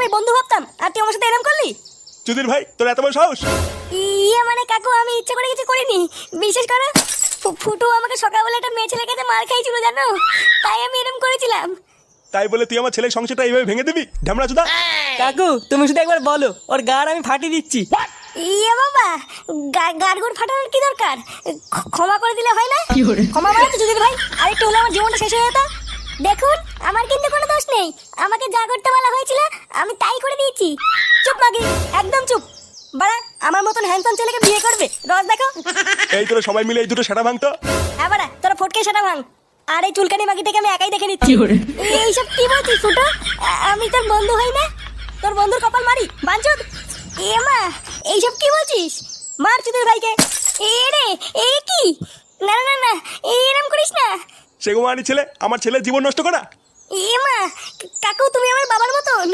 আমি বন্ধু ভাবতাম আর তুই আমার সাথে এরকম করলি? চুদির ভাই, তোর এত বড় সাহস! ইয়ে মানে কাকু আমি ইচ্ছে করে কিছু করিনি, বিশেষ করে ফুটু আমাকে সকালবেলা একটা মেয়ে ছেলের কাছে মার খাইছিল জানো, তাই আমি এরকম করেছিলাম। তাই বলে তুই আমার ছেলের সংসারটা এইভাবে ভেঙে দিবি? ঢামড়া চুদা! কাকু তুমি শুধু একবার বলো, ওর গাড় আমি ফাটিয়ে দিচ্ছি। ইয়ে বাবা, গাড়গুড় ফাটানোর কি দরকার? ক্ষমা করে দিলে হয় না? ক্ষমা মানে তো যদি ভাই আরেকটু হলে আমার জীবনটা শেষ হয়ে যেত। দেখুন আমার কিন্তু কোনো দোষ নেই, আমাকে যা করতে বলা হয়েছিল আমি তাই করে দিয়েছি। চুপ মাগি, একদম চুপ। বাড়া আমার মতন হ্যান্ডসাম ছেলেকে বিয়ে করবে? রস দেখো। এই তোরা সবাই মিলে এই দুটো সেটা ভাঙতো। হ্যাঁ বাড়া, তোরা ফটকে সেটা ভাঙ। আর এই চুলকানি মাগিটাকে আমি একাই দেখে নিচ্ছি। এইসব কি বলছিস ফুটো? আমি তোর বন্ধু হই না? তোর বন্ধুর কপাল মারি বাঞ্চুদ। এ মা, এইসব কি বলছিস? মার চুদের ভাইকে। এ রে, এ কি? না না না, এরম করিস না। সেগো মানি ছেলে, আমার ছেলের জীবন নষ্ট করা! এ মা, কাকু তুমি আমার বাবার মতন।